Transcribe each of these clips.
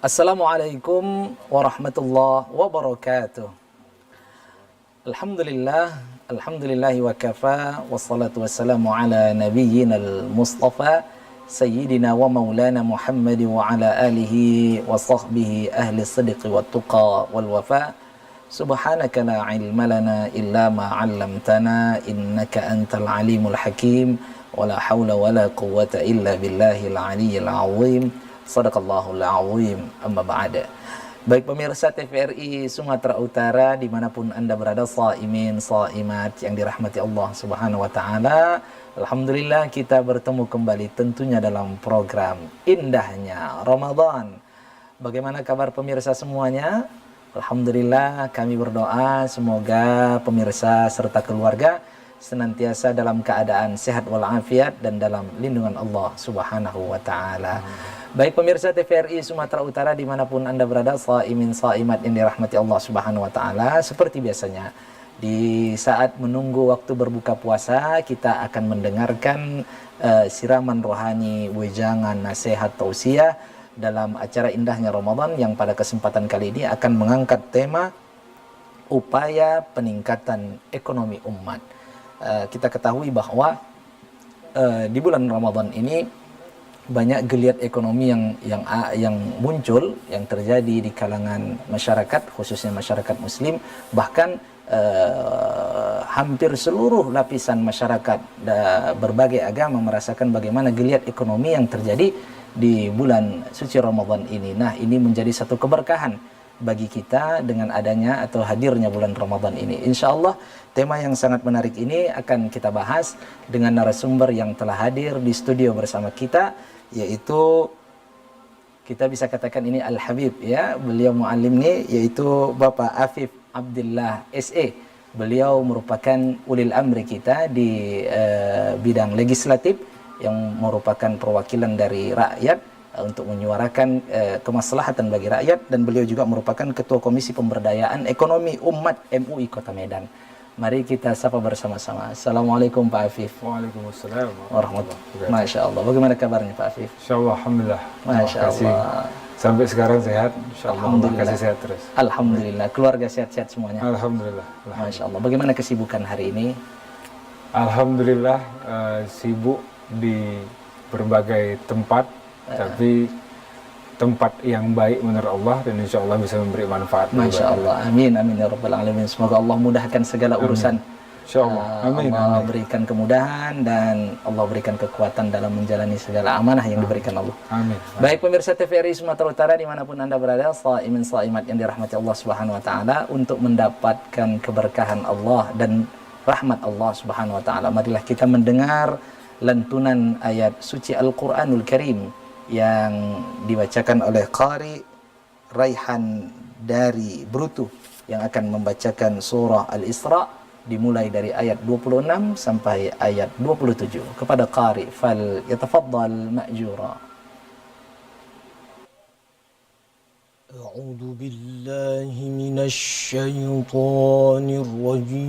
Assalamualaikum warahmatullahi wabarakatuh. Alhamdulillahi wa kafa, wassalatu wassalamu ala nabiyyinal mustafa sayyidina wa maulana Muhammad wa ala alihi wa sahbihi ahli sidqi wa tuqa wal wafa. Subhanaka la ilma lana illa ma 'allamtana innaka antal alimul hakim wa la hawla wa la quwwata illa billahil aliyyil azim. Sadaqallahul azim. Amma ba'da. Baik pemirsa TVRI Sumatera Utara dimanapun Anda berada, shaimin, shaimat yang dirahmati Allah Subhanahu wa taala. Alhamdulillah kita bertemu kembali tentunya dalam program Indahnya Ramadan. Bagaimana kabar pemirsa semuanya? Alhamdulillah kami berdoa semoga pemirsa serta keluarga senantiasa dalam keadaan sehat walafiat dan dalam lindungan Allah Subhanahu wa taala. Baik pemirsa TVRI Sumatera Utara dimanapun Anda berada, shaimin shaimat yang dirahmati Allah Subhanahu wa taala, seperti biasanya di saat menunggu waktu berbuka puasa kita akan mendengarkan siraman rohani, wejangan, nasihat, tausiah dalam acara Indahnya Ramadan yang pada kesempatan kali ini akan mengangkat tema upaya peningkatan ekonomi umat. Kita ketahui bahwa di bulan Ramadan ini banyak geliat ekonomi yang muncul, yang terjadi di kalangan masyarakat, khususnya masyarakat Muslim, bahkan hampir seluruh lapisan masyarakat berbagai agama merasakan bagaimana geliat ekonomi yang terjadi di bulan suci Ramadan ini. Nah, ini menjadi satu keberkahan bagi kita dengan adanya atau hadirnya bulan Ramadan ini. Insya Allah tema yang sangat menarik ini akan kita bahas dengan narasumber yang telah hadir di studio bersama kita, yaitu kita bisa katakan ini Al-Habib ya. Beliau muallim nih, yaitu Bapak Afif Abdillah SE. Beliau merupakan ulil amri kita di bidang legislatif yang merupakan perwakilan dari rakyat untuk menyuarakan kemaslahatan bagi rakyat, dan beliau juga merupakan Ketua Komisi Pemberdayaan Ekonomi Umat MUI Kota Medan. Mari kita sapa bersama-sama. Assalamualaikum Pak Afif. Waalaikumsalam warahmatullahi wabarakatuh. Masya Allah. Bagaimana kabarnya Pak Afif? Insyaallah, alhamdulillah. Masya Allah. Sampai sekarang sehat. Insyaallah. Alhamdulillah. Kasih sehat terus. Alhamdulillah. Keluarga sehat-sehat semuanya. Alhamdulillah. Masya Allah. Bagaimana kesibukan hari ini? Alhamdulillah, sibuk di berbagai tempat, tapi tempat yang baik menurut Allah, dan insya Allah bisa memberi manfaat. Masya Allah, amin, amin ya rabbal alamin. Semoga Allah mudahkan segala urusan. Insya Allah, amin, Allah amin. berikan kemudahan dan Allah berikan kekuatan dalam menjalani segala amanah yang diberikan Allah. Amin. Baik pemirsa TVRI Sumatera Utara dimanapun Anda berada, shaimin shaimat yang dirahmati Allah Subhanahu wa taala, untuk mendapatkan keberkahan Allah dan rahmat Allah Subhanahu wa taala, marilah kita mendengar lantunan ayat suci Al-Qur'anul Karim yang dibacakan oleh Qari Raihan dari Brutu, yang akan membacakan surah Al-Isra dimulai dari ayat 26 sampai ayat 27. Kepada Qari, fal yatafaddal ma'jura. A'udzu billahi minasy syaithanir rajim.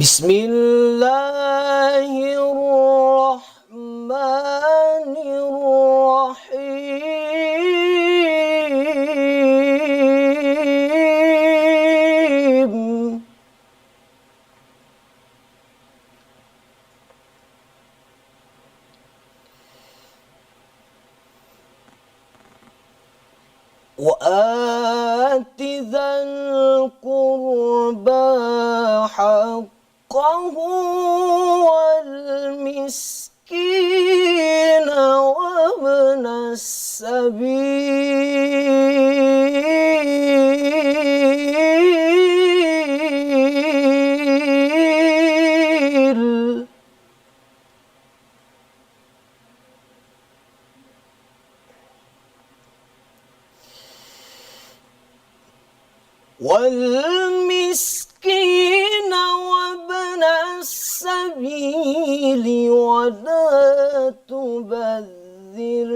Bismillahirrahmanirrahim. وآت ذا القربى حقه والمسكين وابن السبيل والمسكين وابن السبيل ولا تبذر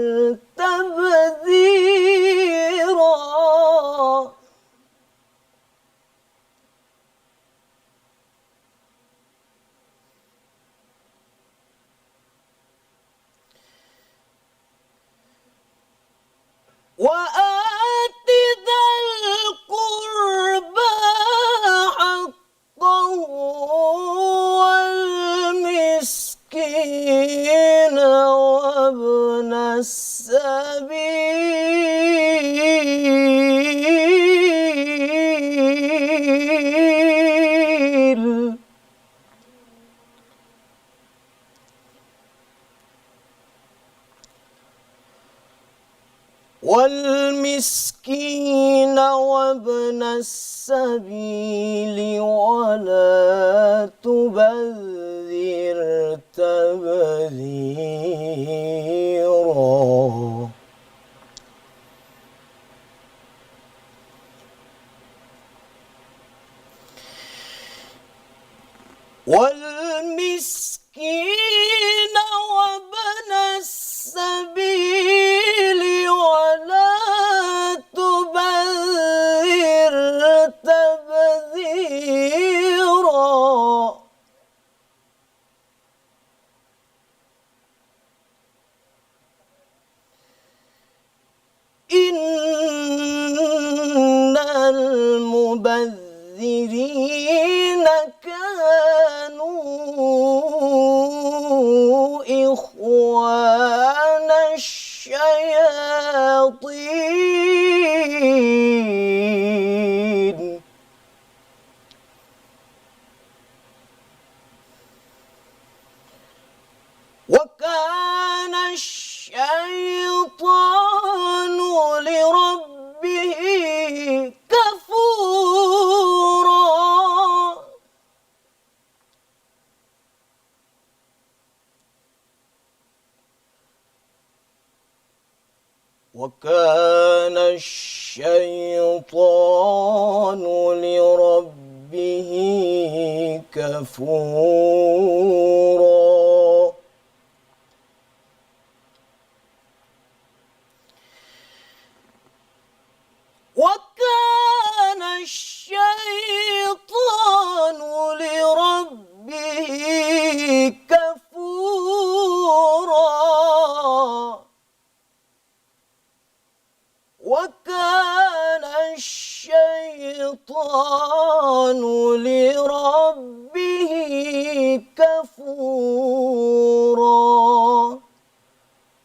تبذيرا وابن السبيل والمسكين وابن السبيل ولا تبذر تبذيرا والمسكين وابن السبيل ولا تبذر تبذيرا إن المبذرين كانوا إخوان الشياطين وكان الشيطان لربه كفورا وكان الشيطان لربه كفورا وكان الشيطان لربه كفورا وكان الشيطان لربه كفورا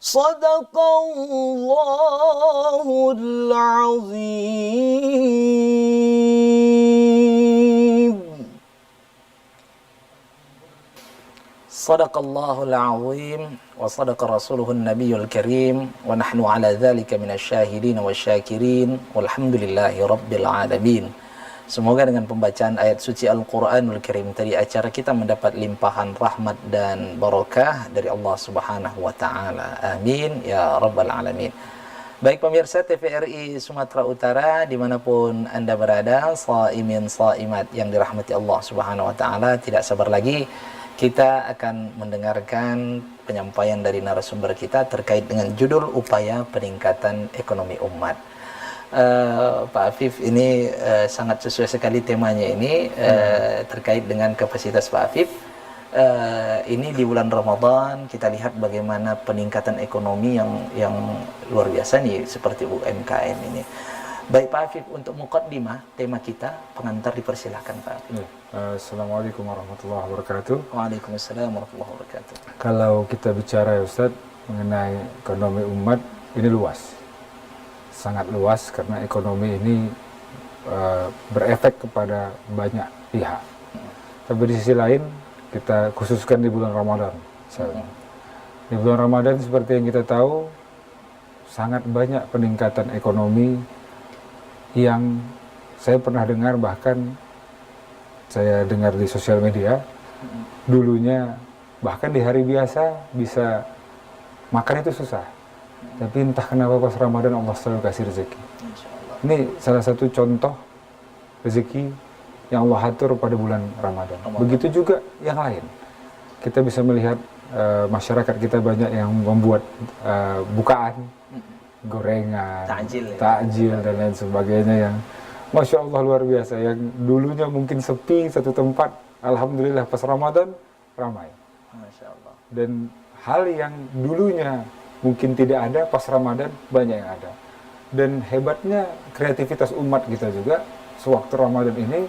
صدق الله العظيم صدق الله العظيم وصدق رسوله النبي الكريم ونحن على ذلك من الشاهدين والشاكرين والحمد لله رب العالمين. Semoga dengan pembacaan ayat suci Al-Quranul Karim tadi acara kita mendapat limpahan rahmat dan barakah dari Allah Subhanahu wa Ta'ala. Amin ya Rabbal Alamin. Baik pemirsa TVRI Sumatera Utara dimanapun Anda berada, shaimin shaimat yang dirahmati Allah Subhanahu wa Ta'ala, tidak sabar lagi kita akan mendengarkan penyampaian dari narasumber kita terkait dengan judul upaya peningkatan ekonomi umat. Pak Afif, ini sangat sesuai sekali temanya ini terkait dengan kapasitas Pak Afif. Ini di bulan Ramadan kita lihat bagaimana peningkatan ekonomi yang luar biasa nih seperti UMKM ini. Baik Pak Afif, untuk muqaddimah tema kita, pengantar dipersilahkan Pak Afif. Assalamualaikum warahmatullahi wabarakatuh. Waalaikumsalam warahmatullahi wabarakatuh. Kalau kita bicara ya Ustadz mengenai ekonomi umat, ini luas. Sangat luas karena ekonomi ini berefek kepada banyak pihak. Tapi di sisi lain kita khususkan di bulan Ramadan. Di bulan Ramadan seperti yang kita tahu sangat banyak peningkatan ekonomi yang saya pernah dengar, bahkan saya dengar di sosial media dulunya bahkan di hari biasa bisa makan itu susah. Tapi entah kenapa pas Ramadan Allah selalu kasih rezeki. Ini salah satu contoh rezeki yang Allah atur pada bulan Ramadan. Begitu juga yang lain. Kita bisa melihat masyarakat kita banyak yang membuat bukaan, gorengan, takjil dan lain sebagainya yang Masya Allah luar biasa. Yang dulunya mungkin sepi satu tempat, Alhamdulillah pas Ramadan ramai. Masya Allah. Dan hal yang dulunya mungkin tidak ada pas Ramadan banyak yang ada. Dan hebatnya kreativitas umat kita juga sewaktu Ramadan ini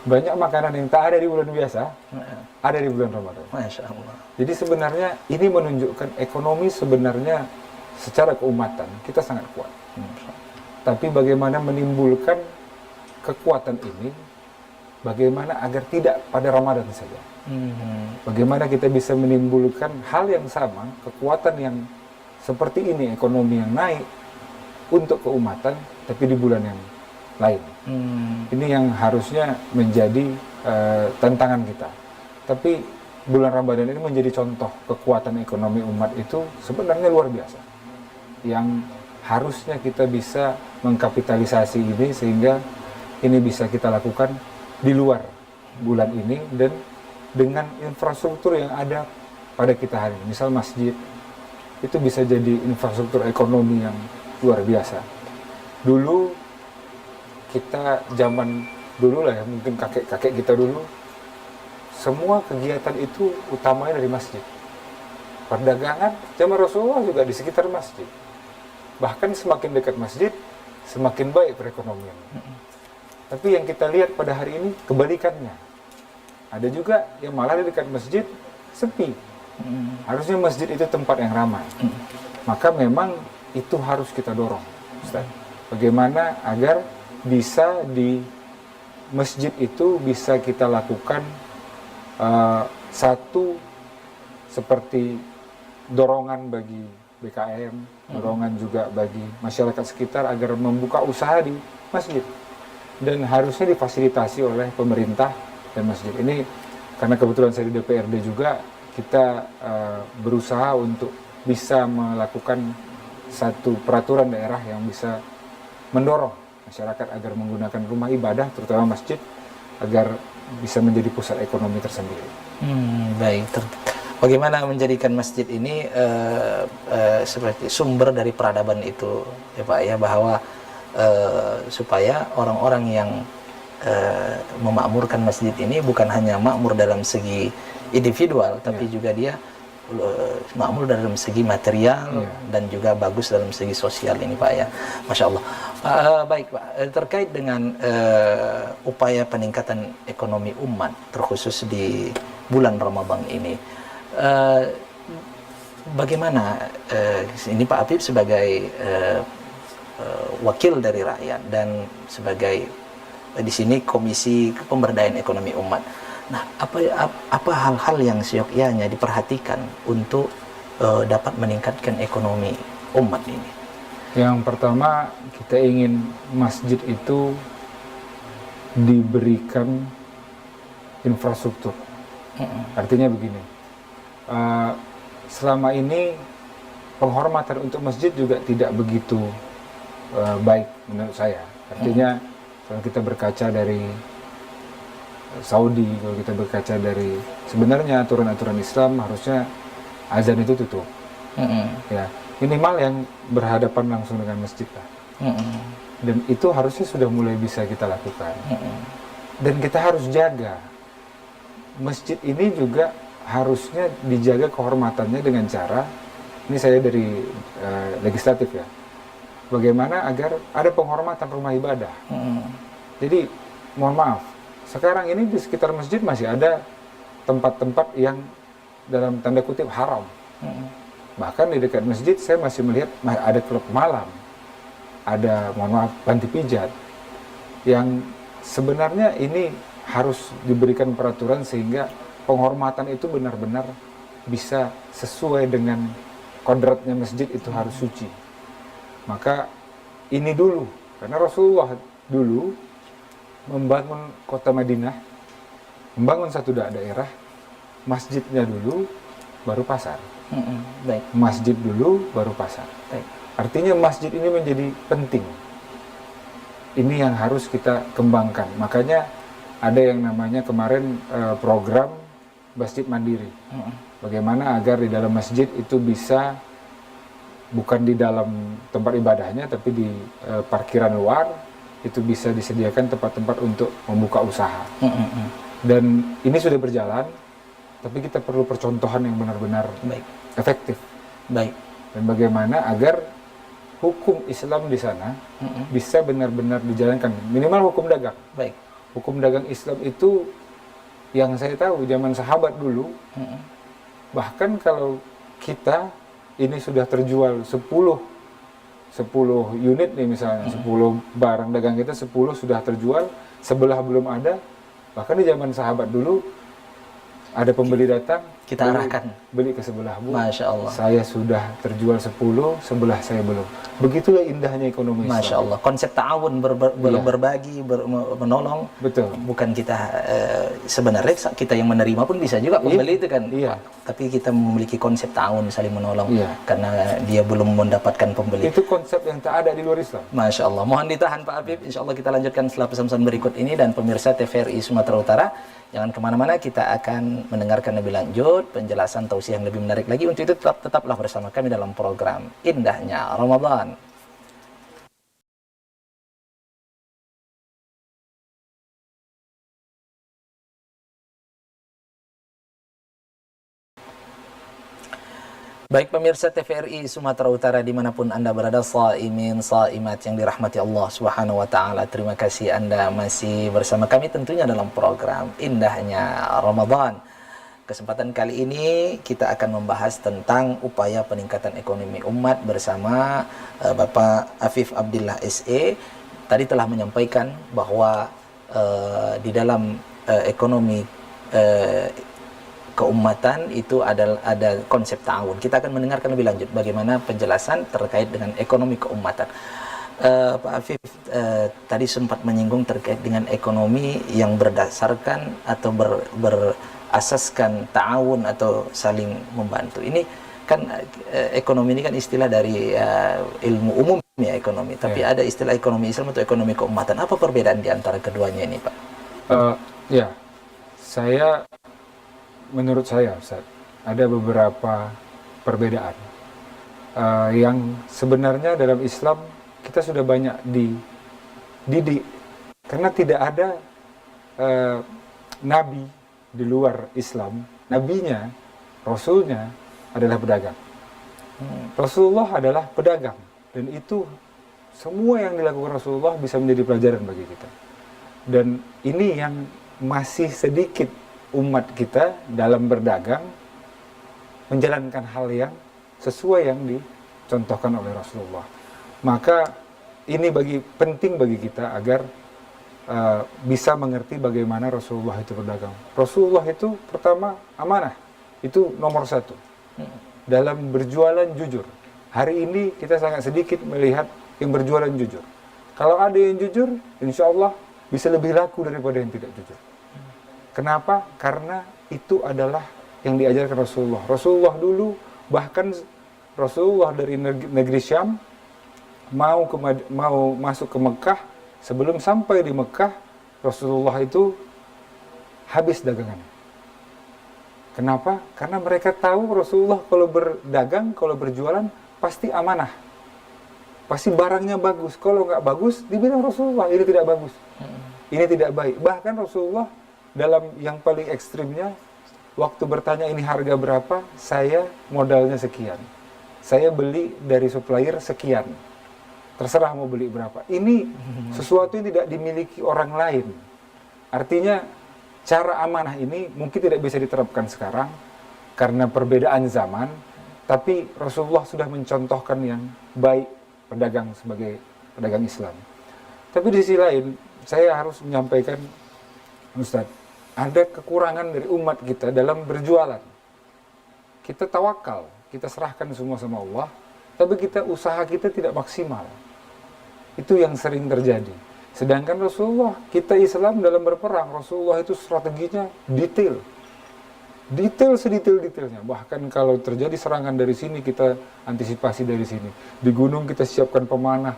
banyak makanan yang tak ada di bulan biasa, ada di bulan Ramadan. Masya Allah. Jadi sebenarnya ini menunjukkan ekonomi sebenarnya secara keumatan kita sangat kuat. Tapi bagaimana menimbulkan kekuatan ini, bagaimana agar tidak pada Ramadan saja. Bagaimana kita bisa menimbulkan hal yang sama, kekuatan yang seperti ini, ekonomi yang naik untuk keumatan, tapi di bulan yang lain. Ini yang harusnya menjadi tantangan kita. Tapi bulan Ramadan ini menjadi contoh kekuatan ekonomi umat itu sebenarnya luar biasa. Yang harusnya kita bisa mengkapitalisasi ini sehingga ini bisa kita lakukan di luar bulan ini dan dengan infrastruktur yang ada pada kita hari ini. Misal masjid, itu bisa jadi infrastruktur ekonomi yang luar biasa. Dulu kita zaman dulu lah ya, mungkin kakek-kakek kita dulu, semua kegiatan itu utamanya dari masjid. Perdagangan zaman Rasulullah juga di sekitar masjid. Bahkan semakin dekat masjid, semakin baik perekonomian. Tapi yang kita lihat pada hari ini kebalikannya. Ada juga yang malah di dekat masjid sepi. Harusnya masjid itu tempat yang ramai. Maka memang itu harus kita dorong, Ustaz. Bagaimana agar bisa di masjid itu bisa kita lakukan satu seperti dorongan bagi BKM, dorongan juga bagi masyarakat sekitar agar membuka usaha di masjid. Dan harusnya difasilitasi oleh pemerintah dan masjid. Ini karena kebetulan saya di DPRD juga, kita berusaha untuk bisa melakukan satu peraturan daerah yang bisa mendorong masyarakat agar menggunakan rumah ibadah, terutama masjid, agar bisa menjadi pusat ekonomi tersendiri. Baik. Bagaimana menjadikan masjid ini seperti sumber dari peradaban itu, ya Pak ya, bahwa supaya orang-orang yang memakmurkan masjid ini bukan hanya makmur dalam segi individual, tapi juga dia makmur dalam segi material dan juga bagus dalam segi sosial ini Pak ya. Masya Allah. Baik Pak, terkait dengan upaya peningkatan ekonomi umat terkhusus di bulan Ramadan ini, bagaimana ini Pak Habib sebagai wakil dari rakyat dan sebagai di sini Komisi Pemberdayaan Ekonomi Umat. Nah, apa hal-hal yang seyogyanya diperhatikan untuk dapat meningkatkan ekonomi umat ini? Yang pertama, kita ingin masjid itu diberikan infrastruktur. Artinya begini, selama ini penghormatan untuk masjid juga tidak begitu baik menurut saya. Artinya kalau kita berkaca dari Saudi, kalau kita berkaca dari sebenarnya aturan-aturan Islam harusnya azan itu tutup. Ya, minimal yang berhadapan langsung dengan masjid lah. Dan itu harusnya sudah mulai bisa kita lakukan. Dan kita harus jaga masjid ini juga harusnya dijaga kehormatannya dengan cara, ini saya dari legislatif ya, bagaimana agar ada penghormatan rumah ibadah. Jadi mohon maaf, sekarang ini di sekitar masjid masih ada tempat-tempat yang dalam tanda kutip haram. Bahkan di dekat masjid saya masih melihat ada klub malam, ada mohon maaf panti pijat, yang sebenarnya ini harus diberikan peraturan sehingga penghormatan itu benar-benar bisa sesuai dengan kodratnya masjid itu harus suci. Maka ini dulu, karena Rasulullah dulu membangun kota Madinah, membangun satu daerah, masjidnya dulu baru pasar. Baik. Masjid dulu baru pasar. Baik. Artinya masjid ini menjadi penting. Ini yang harus kita kembangkan. Makanya ada yang namanya kemarin program Masjid Mandiri. Bagaimana agar di dalam masjid itu bisa bukan di dalam tempat ibadahnya, tapi di parkiran luar itu bisa disediakan tempat-tempat untuk membuka usaha. Dan ini sudah berjalan, tapi kita perlu percontohan yang benar-benar efektif. Baik. Dan bagaimana agar hukum Islam di sana bisa benar-benar dijalankan, minimal hukum dagang. Baik. Hukum dagang Islam itu yang saya tahu zaman sahabat dulu, bahkan kalau kita ini sudah terjual 10 unit nih misalnya, 10 barang dagang kita 10 sudah terjual, sebelah belum ada, bahkan di zaman sahabat dulu ada pembeli datang, Kita arahkan. beli ke sebelah bu, Masya Allah. saya sudah terjual 10, sebelah saya belum. Begitulah indahnya ekonomi Islam. Masya Allah. Konsep ta'awun, Iya. berbagi, menolong. Betul. Bukan kita sebenarnya kita yang menerima pun bisa juga pembeli itu kan. Iya. Tapi kita memiliki konsep ta'awun, saling menolong. Iya. Karena dia belum mendapatkan pembeli. Itu konsep yang tak ada di luar Islam. Masya Allah. Mohon ditahan Pak Habib. Insya Allah kita lanjutkan setelah pesan-pesan berikut ini. Dan pemirsa TVRI Sumatera Utara, jangan kemana-mana, kita akan mendengarkan lebih lanjut penjelasan tausiah yang lebih menarik lagi. Untuk itu tetaplah bersama kami dalam program Indahnya Ramadan. Baik pemirsa TVRI Sumatera Utara dimanapun Anda berada, shaimin, shaimat yang dirahmati Allah Subhanahu wa Ta'ala, terima kasih Anda masih bersama kami tentunya dalam program Indahnya Ramadan. Kesempatan kali ini kita akan membahas tentang upaya peningkatan ekonomi umat bersama Bapak Afif Abdillah SE. Tadi telah menyampaikan bahwa di dalam ekonomi keumatan itu ada konsep ta'awun. Kita akan mendengarkan lebih lanjut bagaimana penjelasan terkait dengan ekonomi keumatan. Pak Afif tadi sempat menyinggung terkait dengan ekonomi yang berdasarkan atau berasaskan ta'awun atau saling membantu. Ini kan ekonomi ini kan istilah dari ilmu umum ya ekonomi, tapi ada istilah ekonomi Islam atau ekonomi keumatan. Apa perbedaan di antara keduanya ini, Pak? Ya, menurut saya, Ustaz, ada beberapa perbedaan yang sebenarnya dalam Islam kita sudah banyak dididik, karena tidak ada nabi di luar Islam. Nabinya, Rasulnya adalah pedagang. Rasulullah adalah pedagang, dan itu semua yang dilakukan Rasulullah bisa menjadi pelajaran bagi kita. Dan ini yang masih sedikit umat kita dalam berdagang menjalankan hal yang sesuai yang dicontohkan oleh Rasulullah. Maka ini penting bagi kita agar bisa mengerti bagaimana Rasulullah itu berdagang. Rasulullah itu pertama amanah, itu nomor 1 dalam berjualan jujur. Hari ini kita sangat sedikit melihat yang berjualan jujur. Kalau ada yang jujur, insya Allah bisa lebih laku daripada yang tidak jujur. Kenapa? Karena itu adalah yang diajarkan Rasulullah. Rasulullah dulu, bahkan Rasulullah dari negeri Syam mau masuk ke Mekah. Sebelum sampai di Mekah, Rasulullah itu habis dagangan. Kenapa? Karena mereka tahu Rasulullah kalau berdagang, kalau berjualan pasti amanah, pasti barangnya bagus. Kalau nggak bagus, dibilang Rasulullah ini tidak bagus, ini tidak baik. Bahkan Rasulullah dalam yang paling ekstrimnya, waktu bertanya ini harga berapa, saya modalnya sekian, saya beli dari supplier sekian, terserah mau beli berapa. Ini sesuatu yang tidak dimiliki orang lain. Artinya cara amanah ini mungkin tidak bisa diterapkan sekarang karena perbedaan zaman, tapi Rasulullah sudah mencontohkan yang baik pedagang sebagai pedagang Islam. Tapi di sisi lain, saya harus menyampaikan, Ustaz, ada kekurangan dari umat kita dalam berjualan. Kita tawakal, kita serahkan semua sama Allah, tapi usaha kita tidak maksimal. Itu yang sering terjadi. Sedangkan Rasulullah, kita Islam dalam berperang, Rasulullah itu strateginya detail. Detail sedetail-detailnya. Bahkan kalau terjadi serangan dari sini, kita antisipasi dari sini. Di gunung kita siapkan pemanah,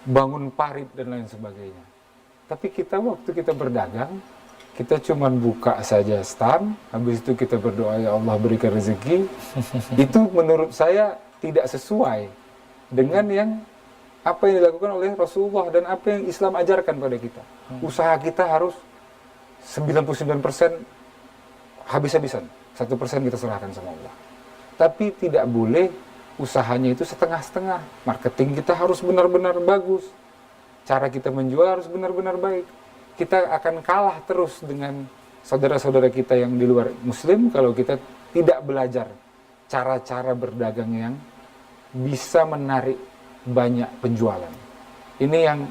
bangun parit dan lain sebagainya. Tapi waktu kita berdagang, kita cuma buka saja stand, habis itu kita berdoa, ya Allah berikan rezeki. Itu menurut saya tidak sesuai dengan apa yang dilakukan oleh Rasulullah dan apa yang Islam ajarkan pada kita. Usaha kita harus 99% habis-habisan, 1% kita serahkan sama Allah. Tapi tidak boleh usahanya itu setengah-setengah. Marketing kita harus benar-benar bagus, cara kita menjual harus benar-benar baik. kita akan kalah terus dengan saudara-saudara kita yang di luar Muslim kalau kita tidak belajar cara-cara berdagang yang bisa menarik banyak penjualan. Ini yang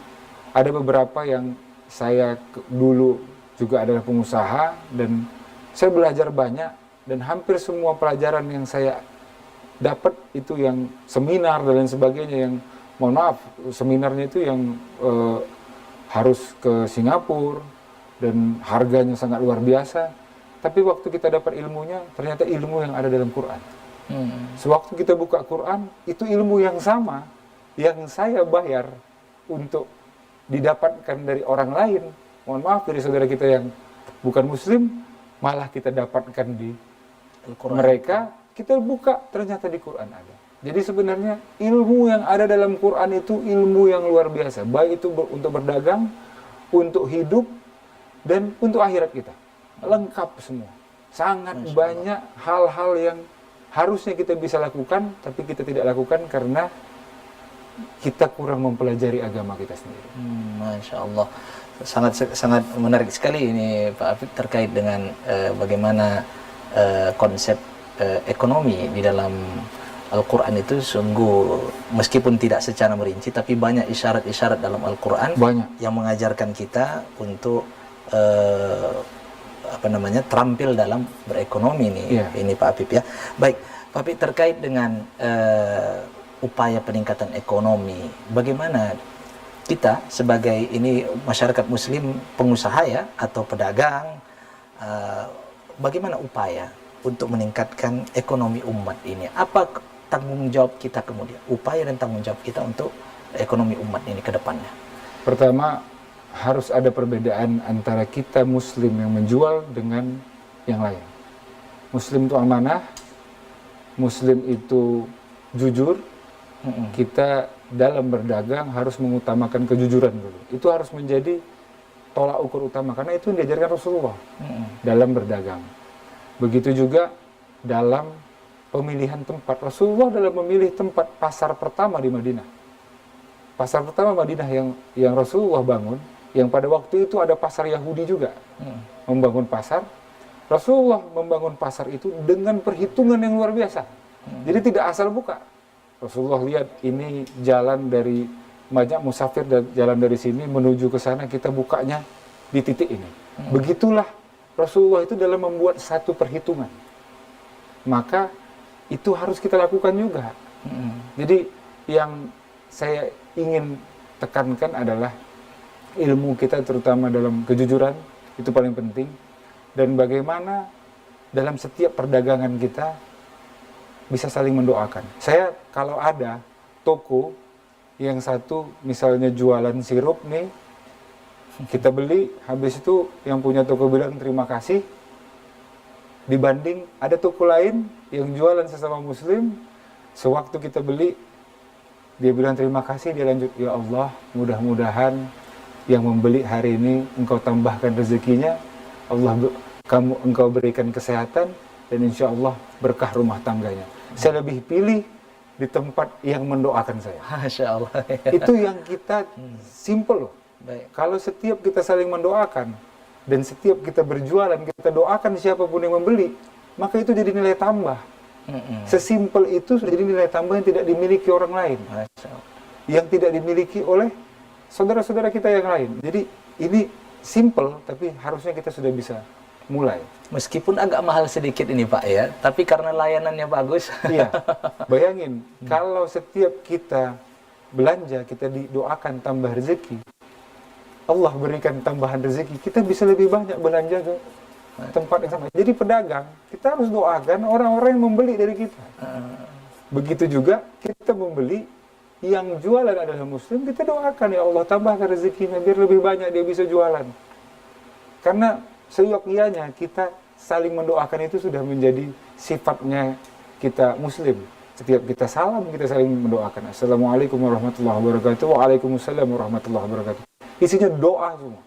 ada beberapa yang saya dulu juga adalah pengusaha dan saya belajar banyak dan hampir semua pelajaran yang saya dapat itu yang seminar dan lain sebagainya yang mohon maaf seminarnya itu yang harus ke Singapura dan harganya sangat luar biasa. Tapi waktu kita dapat ilmunya ternyata ilmu yang ada dalam Quran. Sewaktu kita buka Quran itu ilmu yang sama yang saya bayar untuk didapatkan dari orang lain. Mohon maaf dari saudara kita yang bukan Muslim malah kita dapatkan di Al-Quran. Mereka kita buka ternyata di Quran ada. Jadi sebenarnya ilmu yang ada dalam Quran itu ilmu yang luar biasa. Baik itu untuk berdagang, untuk hidup, dan untuk akhirat kita. Lengkap semua. Sangat banyak hal-hal yang harusnya kita bisa lakukan, tapi kita tidak lakukan karena kita kurang mempelajari agama kita sendiri. Masya Allah. Sangat menarik sekali ini Pak Afif terkait dengan bagaimana konsep ekonomi di dalam Al-Quran itu sungguh meskipun tidak secara merinci tapi banyak isyarat-isyarat dalam Al-Quran yang mengajarkan kita untuk terampil dalam berekonomi ini Pak Afif ya. Baik Pak Afif terkait dengan upaya peningkatan ekonomi, bagaimana kita sebagai ini masyarakat Muslim pengusaha ya atau pedagang, bagaimana upaya untuk meningkatkan ekonomi umat ini? Apa tanggung jawab kita kemudian? Upaya dan tanggung jawab kita untuk ekonomi umat ini ke depannya? Pertama, harus ada perbedaan antara kita Muslim yang menjual dengan yang lain. Muslim itu amanah, Muslim itu jujur. Kita dalam berdagang harus mengutamakan kejujuran dulu. Itu harus menjadi tolak ukur utama karena itu yang diajarkan Rasulullah dalam berdagang. Begitu juga dalam pemilihan tempat. Rasulullah dalam memilih tempat pasar pertama di Madinah. Pasar pertama Madinah yang Rasulullah bangun, yang pada waktu itu ada pasar Yahudi juga. Membangun pasar. Rasulullah membangun pasar itu dengan perhitungan yang luar biasa. Jadi tidak asal buka. Rasulullah lihat ini jalan dari banyak musafir dan jalan dari sini menuju ke sana, kita bukanya di titik ini. Begitulah Rasulullah itu dalam membuat satu perhitungan. Maka itu harus kita lakukan juga. Jadi yang saya ingin tekankan adalah ilmu kita terutama dalam kejujuran itu paling penting. Dan bagaimana dalam setiap perdagangan kita bisa saling mendoakan. Saya kalau ada toko yang satu misalnya jualan sirup nih, kita beli, habis itu yang punya toko bilang terima kasih, dibanding ada toko lain yang jualan sesama Muslim, sewaktu kita beli, dia bilang terima kasih, dia lanjut, ya Allah, mudah-mudahan yang membeli hari ini engkau tambahkan rezekinya, engkau berikan kesehatan, dan insya Allah berkah rumah tangganya. Saya lebih pilih di tempat yang mendoakan saya. Masya Allah. Itu yang kita simple loh. Baik. Kalau setiap kita saling mendoakan dan setiap kita berjualan kita doakan siapapun yang membeli, maka itu jadi nilai tambah. Sesimpel itu sudah jadi nilai tambah yang tidak dimiliki orang lain, yang tidak dimiliki oleh saudara-saudara kita yang lain. Jadi ini simple, tapi harusnya kita sudah bisa mulai. Meskipun agak mahal sedikit ini Pak ya, tapi karena layanannya bagus. Iya, bayangin kalau setiap kita belanja kita didoakan tambah rezeki, Allah berikan tambahan rezeki, kita bisa lebih banyak belanja ke tempat yang sama. Jadi pedagang, kita harus doakan orang-orang yang membeli dari kita. Begitu juga kita membeli, yang jualan adalah Muslim, kita doakan ya Allah tambahkan rezekinya biar lebih banyak dia bisa jualan. Karena seyogyanya kita saling mendoakan itu sudah menjadi sifatnya kita Muslim. Setiap kita salam, kita saling mendoakan. Assalamualaikum warahmatullahi wabarakatuh. Waalaikumsalam warahmatullahi wabarakatuh. Isinya doa semua.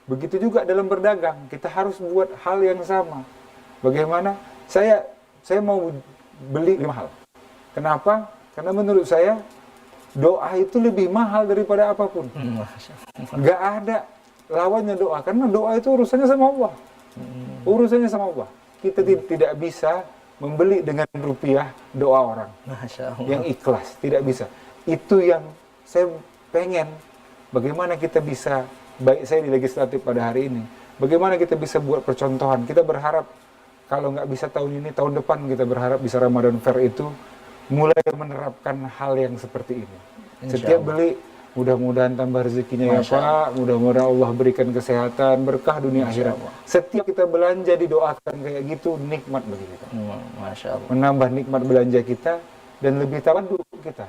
Begitu juga dalam berdagang, kita harus buat hal yang sama. Bagaimana? Saya mau beli mahal. Kenapa? Karena menurut saya doa itu lebih mahal daripada apapun. Gak ada lawannya doa, karena doa itu urusannya sama Allah. Urusannya sama Allah. Kita tidak bisa membeli dengan rupiah doa orang. Masya Allah. Yang ikhlas, tidak bisa. Itu yang saya pengen, bagaimana kita bisa, baik saya di legislatif pada hari ini, bagaimana kita bisa buat percontohan. Kita berharap, kalau nggak bisa tahun ini, tahun depan kita berharap bisa Ramadan Fair itu mulai menerapkan hal yang seperti ini. Setiap beli, mudah-mudahan tambah rezekinya ya Pak, mudah-mudahan Allah berikan kesehatan, berkah dunia akhirat. Setiap kita belanja didoakan kayak gitu, nikmat bagi kita. Masya Allah. Menambah nikmat belanja kita, dan lebih tawadhu kita.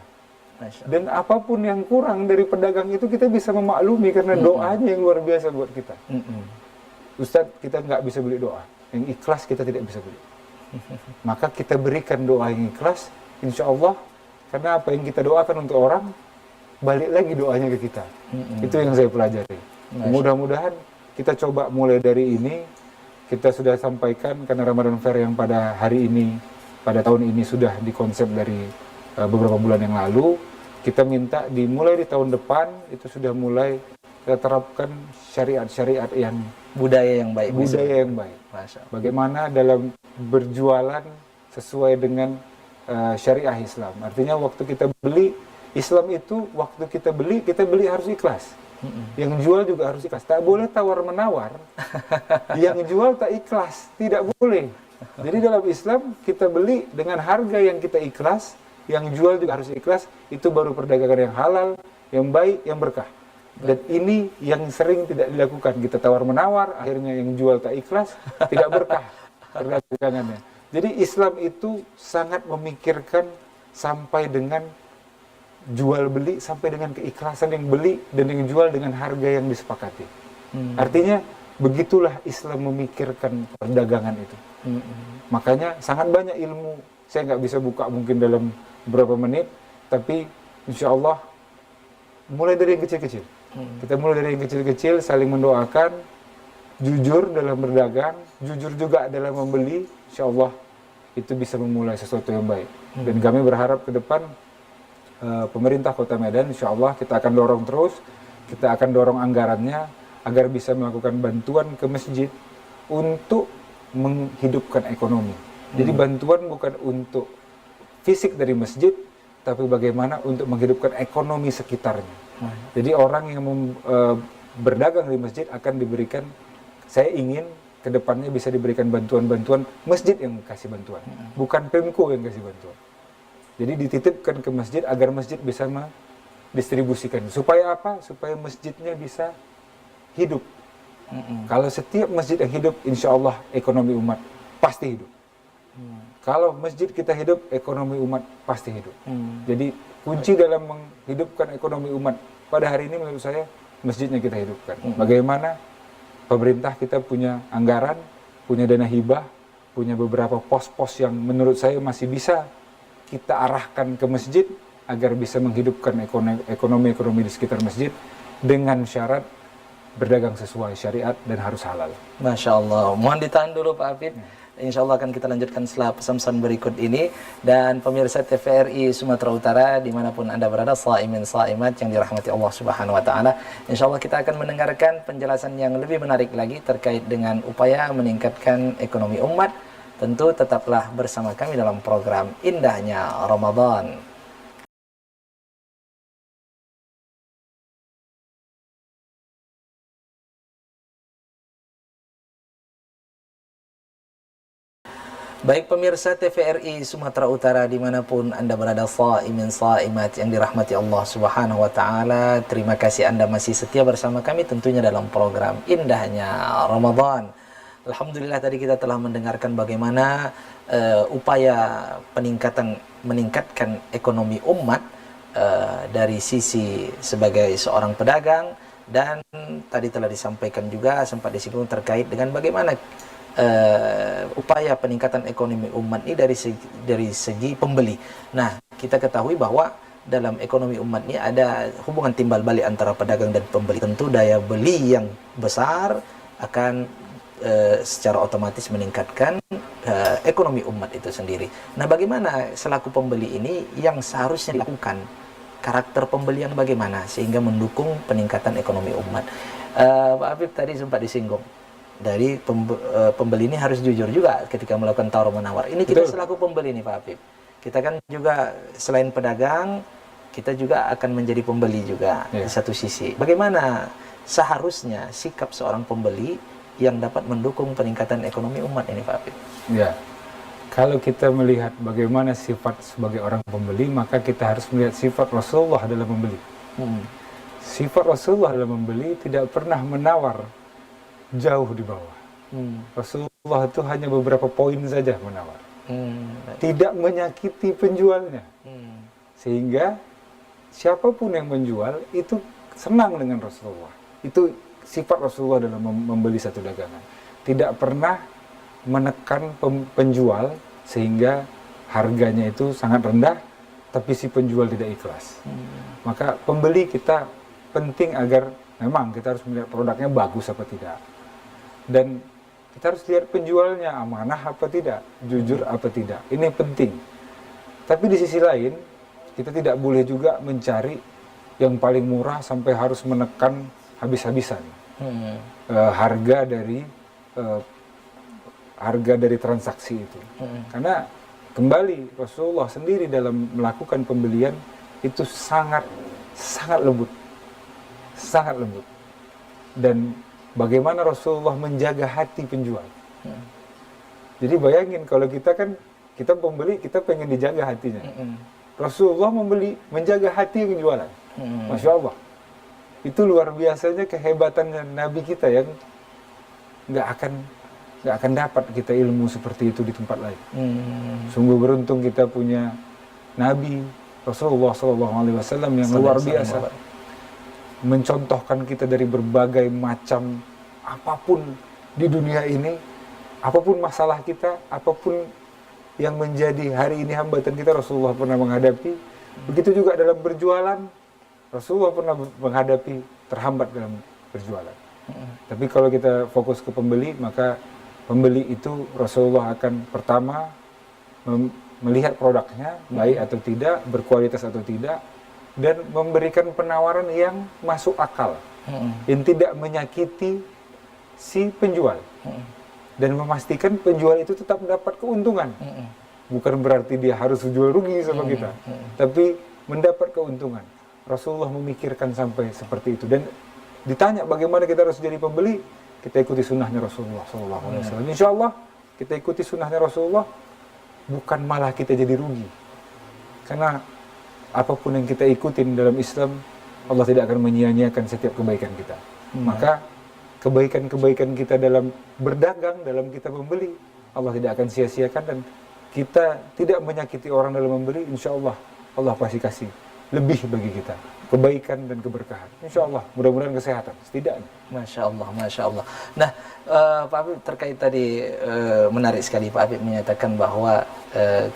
Dan apapun yang kurang dari pedagang itu kita bisa memaklumi, karena doanya yang luar biasa buat kita. Ustadz, kita nggak bisa beli doa. Yang ikhlas kita tidak bisa beli. Maka kita berikan doa yang ikhlas, insya Allah, karena apa yang kita doakan untuk orang, balik lagi doanya ke kita. Itu yang saya pelajari. Mudah-mudahan kita coba mulai dari ini. Kita sudah sampaikan, karena Ramadan Fair yang pada hari ini, pada tahun ini sudah dikonsep dari beberapa bulan yang lalu. Kita minta dimulai di tahun depan itu sudah mulai kita terapkan syariat-syariat yang budaya yang baik. Budaya yang baik. Bagaimana dalam berjualan sesuai dengan syariah Islam. Artinya waktu kita beli, Islam itu waktu kita beli harus ikhlas. Yang jual juga harus ikhlas. Tak boleh tawar-menawar. Yang jual tak ikhlas, tidak boleh. Jadi dalam Islam kita beli dengan harga yang kita ikhlas, yang jual juga harus ikhlas. Itu baru perdagangan yang halal, yang baik, yang berkah. Dan ini yang sering tidak dilakukan. Kita tawar-menawar, akhirnya yang jual tak ikhlas, tidak berkah perdagangannya. Jadi Islam itu sangat memikirkan sampai dengan jual beli, sampai dengan keikhlasan yang beli dan yang jual dengan harga yang disepakati. Artinya begitulah Islam memikirkan perdagangan itu. Makanya sangat banyak ilmu. Saya nggak bisa buka mungkin dalam beberapa menit, tapi insya Allah mulai dari yang kecil-kecil. Kita mulai dari yang kecil-kecil, saling mendoakan, jujur dalam berdagang, jujur juga dalam membeli, insya Allah itu bisa memulai sesuatu yang baik. Dan kami berharap ke depan pemerintah Kota Medan, insya Allah kita akan dorong terus, kita akan dorong anggarannya agar bisa melakukan bantuan ke masjid untuk menghidupkan ekonomi. Jadi bantuan bukan untuk fisik dari masjid, tapi bagaimana untuk menghidupkan ekonomi sekitarnya. Jadi orang yang berdagang di masjid akan diberikan, saya ingin ke depannya bisa diberikan bantuan-bantuan, masjid yang kasih bantuan, bukan Pemko yang kasih bantuan. Jadi dititipkan ke masjid agar masjid bisa mendistribusikan. Supaya apa? Supaya masjidnya bisa hidup. Kalau setiap masjid yang hidup, insya Allah ekonomi umat pasti hidup. Kalau masjid kita hidup, ekonomi umat pasti hidup. Jadi kunci dalam menghidupkan ekonomi umat pada hari ini menurut saya, masjidnya kita hidupkan. Bagaimana pemerintah kita punya anggaran, punya dana hibah, punya beberapa pos-pos yang menurut saya masih bisa kita arahkan ke masjid agar bisa menghidupkan ekonomi di sekitar masjid dengan syarat berdagang sesuai syariat dan harus halal. Masya Allah. Mohon ditahan dulu Pak Hafid. Insya Allah akan kita lanjutkan setelah pesan-pesan berikut ini. Dan pemirsa TVRI Sumatera Utara dimanapun Anda berada, saimin saimat yang dirahmati Allah Subhanahu Wa Taala, insya Allah kita akan mendengarkan penjelasan yang lebih menarik lagi terkait dengan upaya meningkatkan ekonomi umat. Tentu tetaplah bersama kami dalam program Indahnya Ramadan. Baik pemirsa TVRI Sumatera Utara dimanapun Anda berada, saimin saimat yang dirahmati Allah Subhanahu Wa Taala, terima kasih Anda masih setia bersama kami tentunya dalam program Indahnya Ramadan. Alhamdulillah tadi kita telah mendengarkan bagaimana upaya meningkatkan ekonomi umat dari sisi sebagai seorang pedagang, dan tadi telah disampaikan juga sempat disinggung terkait dengan bagaimana upaya peningkatan ekonomi umat ini dari segi pembeli. Nah, kita ketahui bahwa dalam ekonomi umat ini ada hubungan timbal balik antara pedagang dan pembeli. Tentu daya beli yang besar akan secara otomatis meningkatkan ekonomi umat itu sendiri. Nah, bagaimana selaku pembeli ini yang seharusnya dilakukan? Karakter pembeli yang bagaimana sehingga mendukung peningkatan ekonomi umat? Pak Habib tadi sempat disinggung dari pembeli ini harus jujur juga ketika melakukan tawar menawar. Ini kita selaku pembeli nih Pak Habib. Kita kan juga selain pedagang, kita juga akan menjadi pembeli juga di satu sisi. Bagaimana seharusnya sikap seorang pembeli yang dapat mendukung peningkatan ekonomi umat ini Pak Habib? Ya, kalau kita melihat bagaimana sifat sebagai orang pembeli, maka kita harus melihat sifat Rasulullah dalam membeli. Sifat Rasulullah dalam membeli tidak pernah menawar jauh di bawah. Rasulullah itu hanya beberapa poin saja menawar. Tidak menyakiti penjualnya. Sehingga siapapun yang menjual itu senang dengan Rasulullah. Itu sifat Rasulullah dalam membeli satu dagangan. Tidak pernah menekan penjual sehingga harganya itu sangat rendah, tapi si penjual tidak ikhlas. Maka pembeli kita penting agar memang kita harus melihat produknya bagus apa tidak. Dan kita harus lihat penjualnya amanah apa tidak, jujur apa tidak. Ini penting. Tapi di sisi lain, kita tidak boleh juga mencari yang paling murah sampai harus menekan habis-habisan harga dari transaksi itu. Karena kembali Rasulullah sendiri dalam melakukan pembelian itu sangat lembut. Sangat lembut. Dan bagaimana Rasulullah menjaga hati penjual. Jadi bayangin kalau kita pembeli, kita pengen dijaga hatinya. Rasulullah menjaga hati penjualan. Masya Allah. Itu luar biasanya kehebatan Nabi kita yang nggak akan dapat kita ilmu seperti itu di tempat lain. Sungguh beruntung kita punya Nabi Rasulullah SAW yang luar biasa. Mencontohkan kita dari berbagai macam apapun di dunia ini, apapun masalah kita, apapun yang menjadi hari ini hambatan kita, Rasulullah pernah menghadapi. Begitu juga dalam berjualan, Rasulullah pernah menghadapi terhambat dalam berjualan. Tapi kalau kita fokus ke pembeli, maka pembeli itu Rasulullah akan pertama melihat produknya baik atau tidak, berkualitas atau tidak, dan memberikan penawaran yang masuk akal, yang tidak menyakiti si penjual, dan memastikan penjual itu tetap mendapat keuntungan. Bukan berarti dia harus jual rugi sama kita, tapi mendapat keuntungan. Rasulullah memikirkan sampai seperti itu. Dan ditanya bagaimana kita harus jadi pembeli, kita ikuti sunnahnya Rasulullah SAW. Insya Allah kita ikuti sunnahnya Rasulullah, bukan malah kita jadi rugi. Karena apapun yang kita ikutin dalam Islam, Allah tidak akan menyia-nyiakan setiap kebaikan kita. Maka kebaikan-kebaikan kita dalam berdagang, dalam kita membeli, Allah tidak akan sia-siakan. Dan kita tidak menyakiti orang dalam membeli, insya Allah Allah pasti kasih lebih bagi kita, kebaikan dan keberkahan. Insya Allah, mudah-mudahan kesehatan, setidaknya. Masya Allah, Masya Allah. Nah, Pak Habib terkait tadi menarik sekali Pak Habib menyatakan bahwa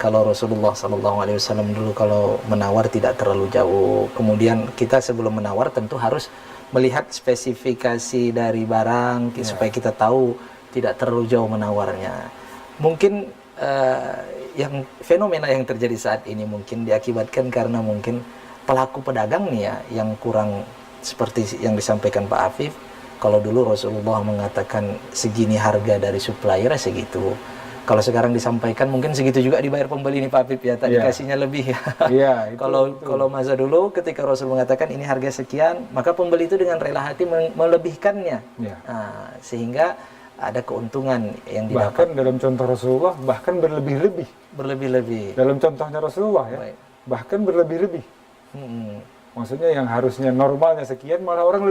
kalau Rasulullah SAW dulu kalau menawar tidak terlalu jauh. Kemudian kita sebelum menawar tentu harus melihat spesifikasi dari barang supaya kita tahu tidak terlalu jauh menawarnya. Mungkin yang fenomena yang terjadi saat ini mungkin diakibatkan karena mungkin pelaku pedagang nih ya yang kurang seperti yang disampaikan Pak Afif. Kalau dulu Rasulullah mengatakan segini harga dari supplier segitu. Kalau sekarang disampaikan mungkin segitu juga dibayar pembeli nih Pak Afif ya, tak dikasihnya lebih ya. Kalau masa dulu ketika Rasul mengatakan ini harga sekian, maka pembeli itu dengan rela hati melebihkannya. Nah, sehingga ada keuntungan yang didapat. Bahkan dalam contoh Rasulullah bahkan berlebih-lebih. Berlebih-lebih. Dalam contohnya Rasulullah ya. Baik. Bahkan berlebih-lebih. Maksudnya yang harusnya normalnya sekian, malah orang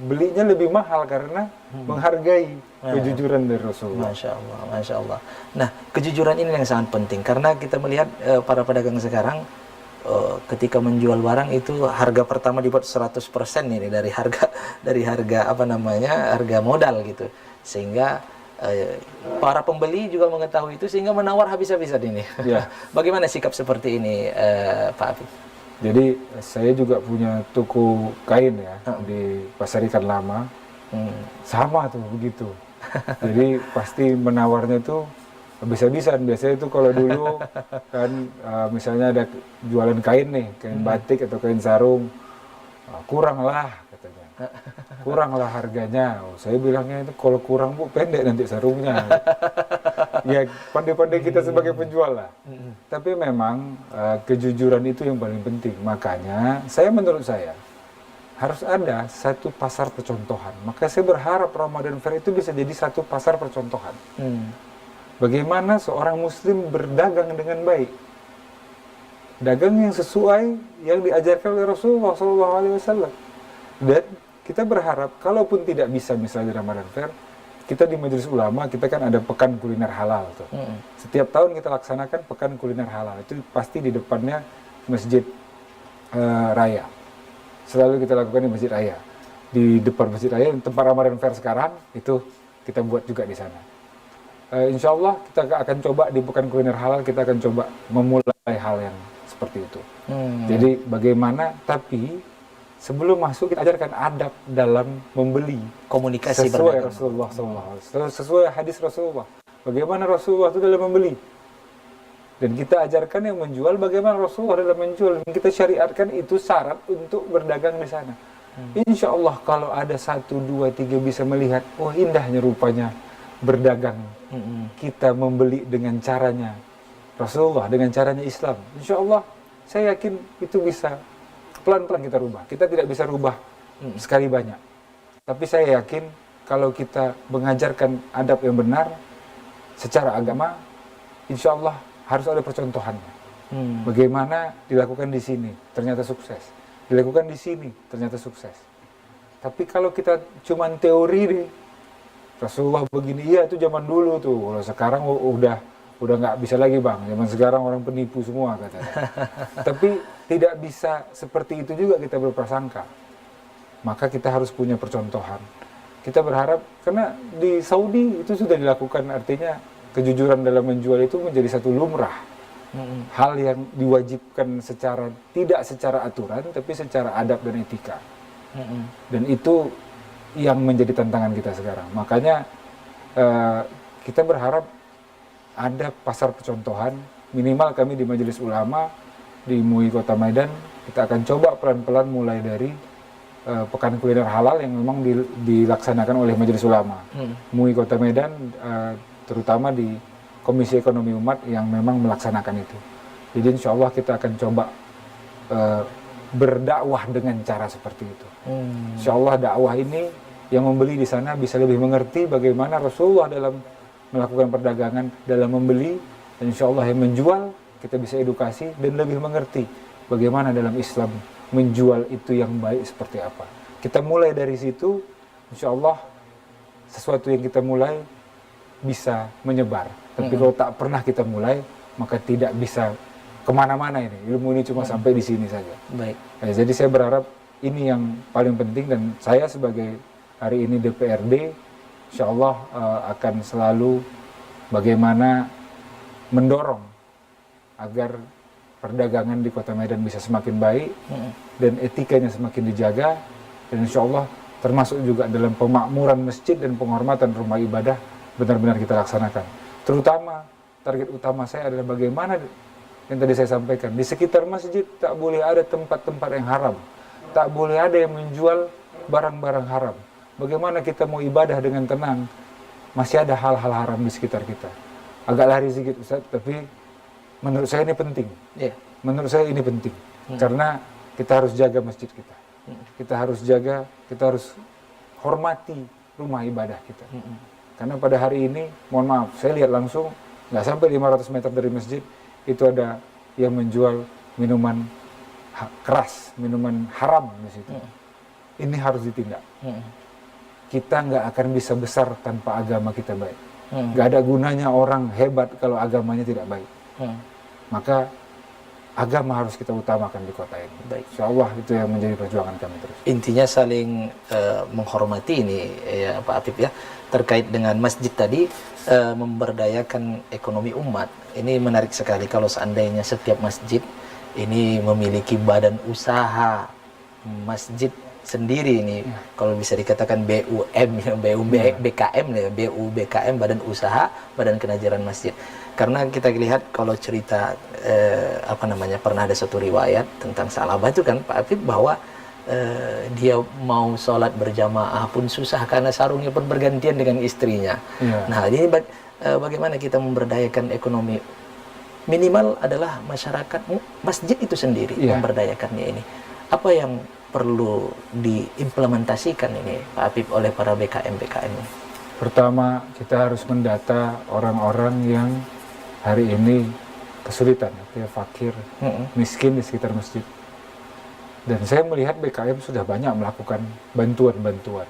belinya lebih mahal karena menghargai kejujuran dari Rasulullah. Masya Allah, Masya Allah. Nah, kejujuran ini yang sangat penting karena kita melihat para pedagang sekarang ketika menjual barang itu harga pertama dibuat 100% ini dari harga harga modal gitu. Sehingga para pembeli juga mengetahui itu sehingga menawar habis-habisan ini. Bagaimana sikap seperti ini Pak Afif? Jadi saya juga punya toko kain ya di Pasar Ikan Lama, sama tuh begitu. Jadi pasti menawarnya tuh habis-habisan. Biasanya itu kalau dulu kan misalnya ada jualan kain nih, kain batik atau kain sarung, kurang lah katanya. kuranglah harganya. Oh, saya bilangnya itu kalau kurang Bu, pendek nanti sarungnya. Ya pandai-pandai kita sebagai penjual lah. Tapi memang kejujuran itu yang paling penting. Makanya menurut saya harus ada satu pasar percontohan. Maka saya berharap Ramadan Fair itu bisa jadi satu pasar percontohan. Bagaimana seorang muslim berdagang dengan baik. Dagang yang sesuai yang diajarkan oleh Rasulullah SAW. Dan kita berharap, kalaupun tidak bisa misalnya di Ramadan Fair, kita di Majelis Ulama, kita kan ada pekan kuliner halal tuh. Setiap tahun kita laksanakan pekan kuliner halal. Itu pasti di depannya Masjid Raya. Selalu kita lakukan di Masjid Raya. Di depan Masjid Raya, tempat Ramadan Fair sekarang, itu kita buat juga di sana. Insya Allah kita akan coba di pekan kuliner halal, kita akan coba memulai hal yang seperti itu. Jadi bagaimana, tapi sebelum masuk kita ajarkan adab dalam membeli, Komunikasi sesuai berdagang. Rasulullah SAW, sesuai hadis Rasulullah. Bagaimana Rasulullah itu dalam membeli, dan kita ajarkan yang menjual bagaimana Rasulullah dalam menjual, dan kita syariatkan itu syarat untuk berdagang di sana. Insya Allah kalau ada 1, 2, 3 bisa melihat, oh indahnya rupanya berdagang, kita membeli dengan caranya Rasulullah, dengan caranya Islam. Insya Allah saya yakin itu bisa pelan-pelan kita rubah. Kita tidak bisa rubah sekali banyak, tapi saya yakin kalau kita mengajarkan adab yang benar secara agama, insya Allah harus ada percontohannya. Bagaimana dilakukan di sini ternyata sukses, dilakukan di sini ternyata sukses. Tapi kalau kita cuman teori deh, Rasulullah begini, iya itu zaman dulu tuh. Kalau sekarang udah nggak bisa lagi Bang. Zaman sekarang orang penipu semua katanya. Tapi tidak bisa seperti itu juga kita berprasangka. Maka kita harus punya percontohan. Kita berharap, karena di Saudi itu sudah dilakukan, artinya kejujuran dalam menjual itu menjadi satu lumrah. Hal yang diwajibkan tidak secara aturan, tapi secara adab dan etika. Dan itu yang menjadi tantangan kita sekarang. Makanya kita berharap ada pasar percontohan, minimal kami di Majelis Ulama di MUI Kota Medan, kita akan coba pelan-pelan mulai dari pekan kuliner halal yang memang dilaksanakan oleh Majelis Ulama. MUI Kota Medan, terutama di Komisi Ekonomi Umat yang memang melaksanakan itu. Jadi insya Allah kita akan coba berdakwah dengan cara seperti itu. Insya Allah dakwah ini yang membeli di sana bisa lebih mengerti bagaimana Rasulullah dalam melakukan perdagangan, dalam membeli, dan insya Allah yang menjual kita bisa edukasi dan lebih mengerti bagaimana dalam Islam menjual itu yang baik seperti apa. Kita mulai dari situ, insya Allah sesuatu yang kita mulai bisa menyebar. Tapi kalau tak pernah kita mulai, maka tidak bisa kemana-mana ini. Ilmu ini cuma sampai di sini saja. Baik. Jadi saya berharap ini yang paling penting, dan saya sebagai hari ini DPRD, insya Allah akan selalu bagaimana mendorong agar perdagangan di Kota Medan bisa semakin baik dan etikanya semakin dijaga, dan insya Allah termasuk juga dalam pemakmuran masjid dan penghormatan rumah ibadah benar-benar kita laksanakan. Terutama target utama saya adalah bagaimana yang tadi saya sampaikan, di sekitar masjid tak boleh ada tempat-tempat yang haram, tak boleh ada yang menjual barang-barang haram. Bagaimana kita mau ibadah dengan tenang, masih ada hal-hal haram di sekitar kita. Agak lari sedikit Ustaz, tapi menurut saya ini penting. Menurut saya ini penting, karena kita harus jaga masjid kita. Kita harus jaga, kita harus hormati rumah ibadah kita. Karena pada hari ini, mohon maaf, saya lihat langsung, nggak sampai 500 meter dari masjid, itu ada yang menjual minuman keras, minuman haram di situ. Ini harus ditindak. Kita nggak akan bisa besar tanpa agama kita baik. Nggak ada gunanya orang hebat kalau agamanya tidak baik. Maka agama harus kita utamakan di kota ini. Baik. Insya Allah itu yang menjadi perjuangan kami terus. Intinya saling menghormati ini ya Pak Apip ya, terkait dengan masjid tadi, memberdayakan ekonomi umat. Ini menarik sekali kalau seandainya setiap masjid ini memiliki badan usaha masjid sendiri ini, kalau bisa dikatakan BUM ya, BKM ya, BUBKM, badan usaha, badan kenajaran masjid. Karena kita lihat kalau cerita pernah ada satu riwayat tentang Sa'labah itu kan Pak Apip, bahwa dia mau sholat berjamaah pun susah karena sarungnya pun bergantian dengan istrinya. Nah, ini bagaimana kita memberdayakan ekonomi? Minimal adalah masyarakat, masjid itu sendiri memberdayakannya ini. Apa yang perlu diimplementasikan ini, Pak Habib, oleh para BKM-BKM ini? Pertama, kita harus mendata orang-orang yang hari ini kesulitan, artinya fakir, miskin di sekitar masjid. Dan saya melihat BKM sudah banyak melakukan bantuan-bantuan.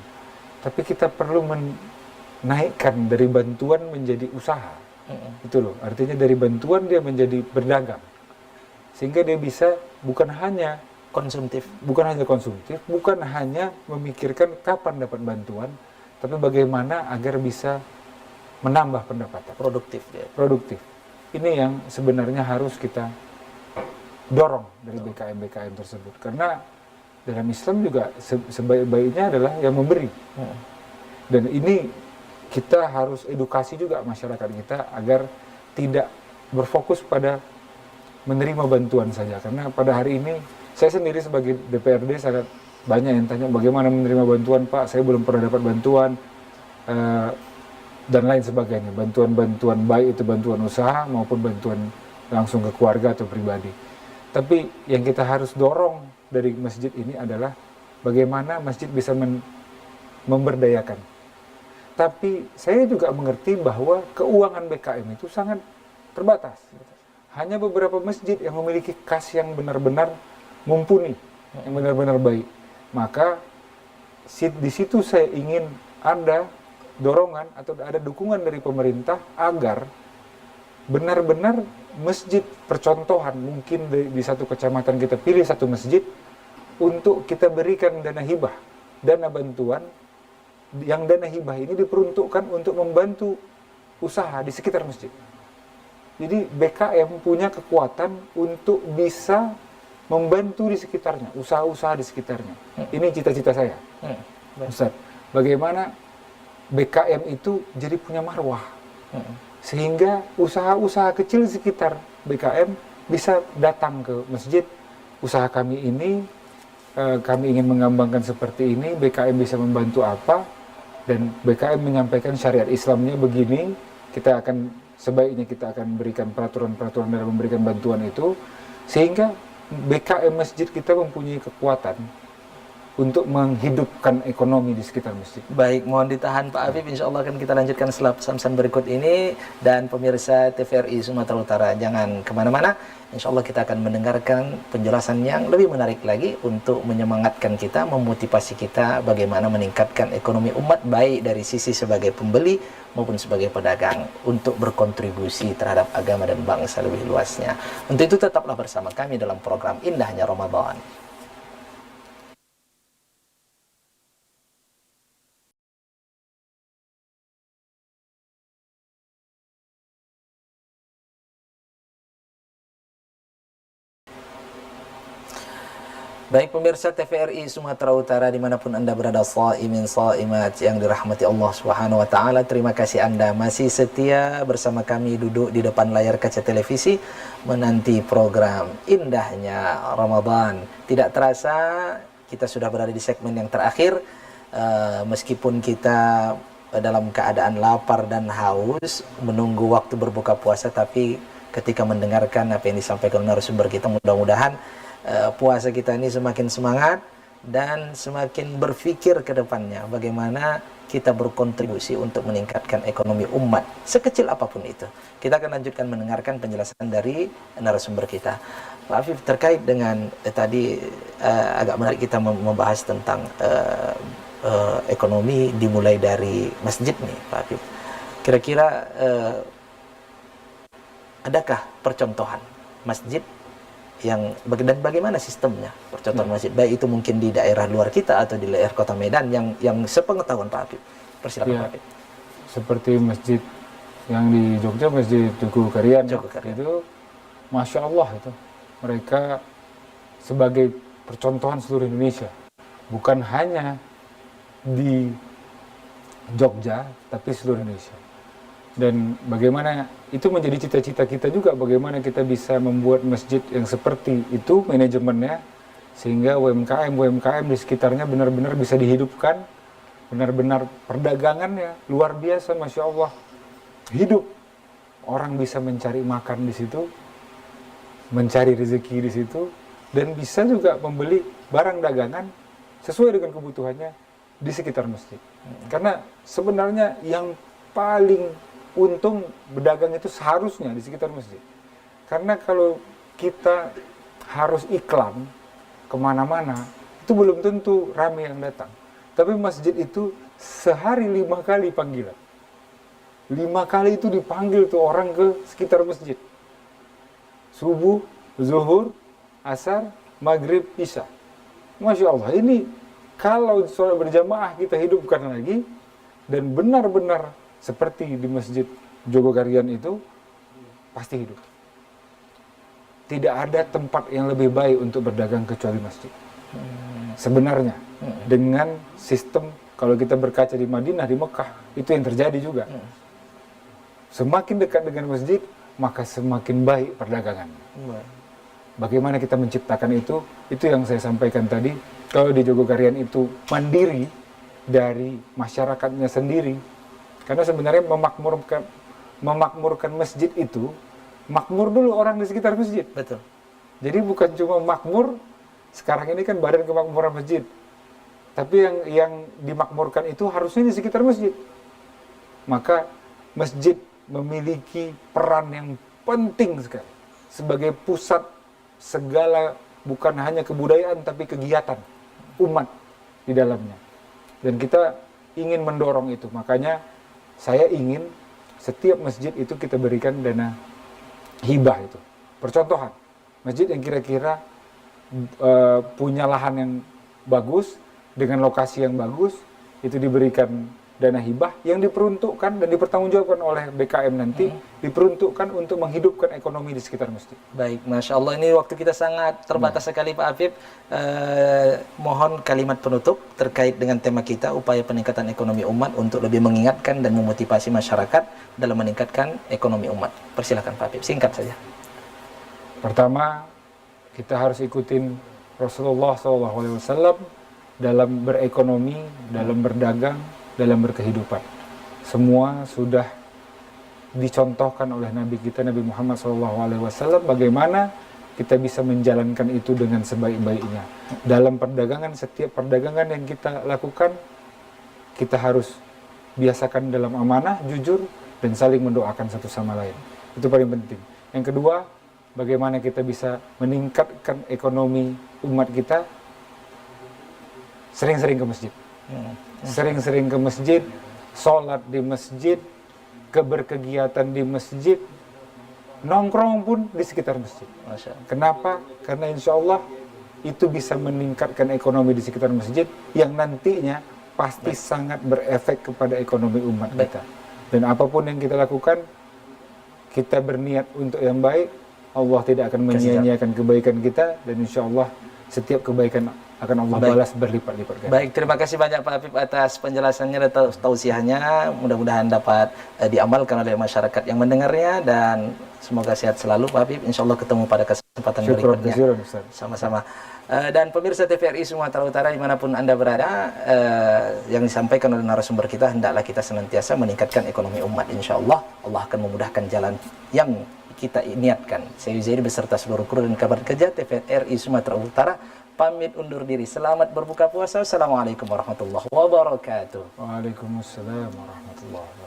Tapi kita perlu menaikkan dari bantuan menjadi usaha. Itu loh, artinya dari bantuan dia menjadi berdagang. Sehingga dia bisa bukan hanya konsumtif, bukan hanya memikirkan kapan dapat bantuan, tapi bagaimana agar bisa menambah pendapatan. Produktif. Ini yang sebenarnya harus kita dorong dari BKM-BKM tersebut. Karena dalam Islam juga sebaik-baiknya adalah yang memberi. Dan ini kita harus edukasi juga masyarakat kita agar tidak berfokus pada menerima bantuan saja. Karena pada hari ini saya sendiri sebagai DPRD sangat banyak yang tanya bagaimana menerima bantuan, Pak, saya belum pernah dapat bantuan, dan lain sebagainya. Bantuan-bantuan baik itu bantuan usaha maupun bantuan langsung ke keluarga atau pribadi. Tapi yang kita harus dorong dari masjid ini adalah bagaimana masjid bisa memberdayakan. Tapi saya juga mengerti bahwa keuangan BKM itu sangat terbatas. Hanya beberapa masjid yang memiliki kas yang benar-benar mumpuni, yang benar-benar baik. Maka di situ saya ingin ada dorongan atau ada dukungan dari pemerintah agar benar-benar masjid percontohan, mungkin di satu kecamatan kita pilih satu masjid untuk kita berikan dana hibah, dana bantuan, yang dana hibah ini diperuntukkan untuk membantu usaha di sekitar masjid. Jadi BKM punya kekuatan untuk bisa membantu di sekitarnya, usaha-usaha di sekitarnya. Ini cita-cita saya, Ustaz. Bagaimana BKM itu jadi punya marwah, sehingga usaha-usaha kecil di sekitar BKM bisa datang ke masjid. Usaha kami ini, kami ingin mengembangkan seperti ini, BKM bisa membantu apa, dan BKM menyampaikan syariat Islamnya begini, sebaiknya kita akan berikan peraturan-peraturan dalam memberikan bantuan itu, sehingga BKM masjid kita mempunyai kekuatan untuk menghidupkan ekonomi di sekitar masjid. Baik, mohon ditahan Pak Habib, insya Allah akan kita lanjutkan setelah pesan-pesan berikut ini. Dan pemirsa TVRI Sumatera Utara, jangan kemana-mana. Insya Allah kita akan mendengarkan penjelasan yang lebih menarik lagi untuk menyemangatkan kita, memotivasi kita bagaimana meningkatkan ekonomi umat, baik dari sisi sebagai pembeli maupun sebagai pedagang, untuk berkontribusi terhadap agama dan bangsa lebih luasnya. Untuk itu tetaplah bersama kami dalam program Indahnya Ramadan. Baik pemirsa TVRI Sumatera Utara dimanapun Anda berada, shaimin shaimat yang dirahmati Allah Subhanahu wa taala, terima kasih Anda masih setia bersama kami duduk di depan layar kaca televisi menanti program Indahnya Ramadan. Tidak terasa kita sudah berada di segmen yang terakhir, meskipun kita dalam keadaan lapar dan haus menunggu waktu berbuka puasa, tapi ketika mendengarkan apa yang disampaikan narasumber kita, mudah-mudahan puasa kita ini semakin semangat dan semakin berpikir ke depannya bagaimana kita berkontribusi untuk meningkatkan ekonomi umat sekecil apapun itu. Kita akan lanjutkan mendengarkan penjelasan dari narasumber kita. Pak Afif, terkait dengan tadi agak menarik kita membahas tentang ekonomi dimulai dari masjid nih Pak Afif. Kira-kira adakah percontohan masjid dan bagaimana sistemnya percontohan masjid, baik itu mungkin di daerah luar kita atau di daerah kota Medan yang sepengetahuan Pak Habib? Persilakan Pak Habib. Seperti masjid yang di Jogja, Masjid Tugu Karian, itu Masya Allah, itu mereka sebagai percontohan seluruh Indonesia, bukan hanya di Jogja tapi seluruh Indonesia. Dan bagaimana itu menjadi cita-cita kita juga, bagaimana kita bisa membuat masjid yang seperti itu manajemennya, sehingga UMKM di sekitarnya benar-benar bisa dihidupkan, benar-benar perdagangannya luar biasa, Masya Allah, hidup. Orang bisa mencari makan di situ, mencari rezeki di situ, dan bisa juga membeli barang dagangan sesuai dengan kebutuhannya di sekitar masjid. Karena sebenarnya yang paling untung berdagang itu seharusnya di sekitar masjid. Karena kalau kita harus iklan kemana-mana, itu belum tentu ramai yang datang. Tapi masjid itu sehari 5 kali panggilan. 5 kali itu dipanggil tuh orang ke sekitar masjid. Subuh, zuhur, asar, maghrib, isya. Masya Allah, ini kalau sholat berjamaah kita hidupkan lagi, dan benar-benar seperti di masjid Jogokarian itu, pasti hidup. Tidak ada tempat yang lebih baik untuk berdagang kecuali masjid. Sebenarnya, dengan sistem, kalau kita berkaca di Madinah, di Mekah, itu yang terjadi juga. Semakin dekat dengan masjid, maka semakin baik perdagangan. Bagaimana kita menciptakan itu yang saya sampaikan tadi. Kalau di Jogokarian itu mandiri dari masyarakatnya sendiri, karena sebenarnya memakmurkan masjid itu, makmur dulu orang di sekitar masjid. Betul. Jadi bukan cuma makmur, sekarang ini kan Badan Kemakmuran Masjid, tapi yang dimakmurkan itu harusnya di sekitar masjid. Maka masjid memiliki peran yang penting sekali sebagai pusat segala, bukan hanya kebudayaan tapi kegiatan umat di dalamnya. Dan kita ingin mendorong itu. Makanya saya ingin setiap masjid itu kita berikan dana hibah itu. Percontohan, masjid yang kira-kira punya lahan yang bagus dengan lokasi yang bagus, itu diberikan dana hibah yang diperuntukkan dan dipertanggungjawabkan oleh BKM nanti, diperuntukkan untuk menghidupkan ekonomi di sekitar masjid. Baik, Masya Allah, ini waktu kita sangat terbatas sekali Pak Afif. Mohon kalimat penutup terkait dengan tema kita, upaya peningkatan ekonomi umat, untuk lebih mengingatkan dan memotivasi masyarakat dalam meningkatkan ekonomi umat. Persilakan Pak Afif, singkat saja. Pertama, kita harus ikutin Rasulullah SAW dalam berekonomi, dalam berdagang, dalam berkehidupan. Semua sudah dicontohkan oleh Nabi kita, Nabi Muhammad SAW, bagaimana kita bisa menjalankan itu dengan sebaik-baiknya. Dalam perdagangan, setiap perdagangan yang kita lakukan, kita harus biasakan dalam amanah, jujur, dan saling mendoakan satu sama lain. Itu paling penting. Yang kedua, bagaimana kita bisa meningkatkan ekonomi umat kita, sering-sering ke masjid. Sering-sering ke masjid, sholat di masjid, berkegiatan di masjid, nongkrong pun di sekitar masjid. Kenapa? Karena insya Allah itu bisa meningkatkan ekonomi di sekitar masjid, yang nantinya pasti sangat berefek kepada ekonomi umat kita. Dan apapun yang kita lakukan, kita berniat untuk yang baik, Allah tidak akan menyia-nyiakan kebaikan kita, dan insya Allah setiap kebaikan akan Allah balas berlipat-lipat. Baik, terima kasih banyak Pak Afif atas penjelasannya dan tausiahnya. Mudah-mudahan dapat diamalkan oleh masyarakat yang mendengarnya, dan semoga sehat selalu Pak Afif. Insya Allah ketemu pada kesempatan berikutnya. Sama-sama. Dan pemirsa TVRI Sumatera Utara dimanapun Anda berada, yang disampaikan oleh narasumber kita, hendaklah kita senantiasa meningkatkan ekonomi umat. Insya Allah, Allah akan memudahkan jalan yang kita niatkan. Saya Yuzairi beserta seluruh kru dan kabar kerja TVRI Sumatera Utara pamit undur diri. Selamat berbuka puasa. Assalamualaikum warahmatullahi wabarakatuh. Waalaikumsalam warahmatullahi wabarakatuh.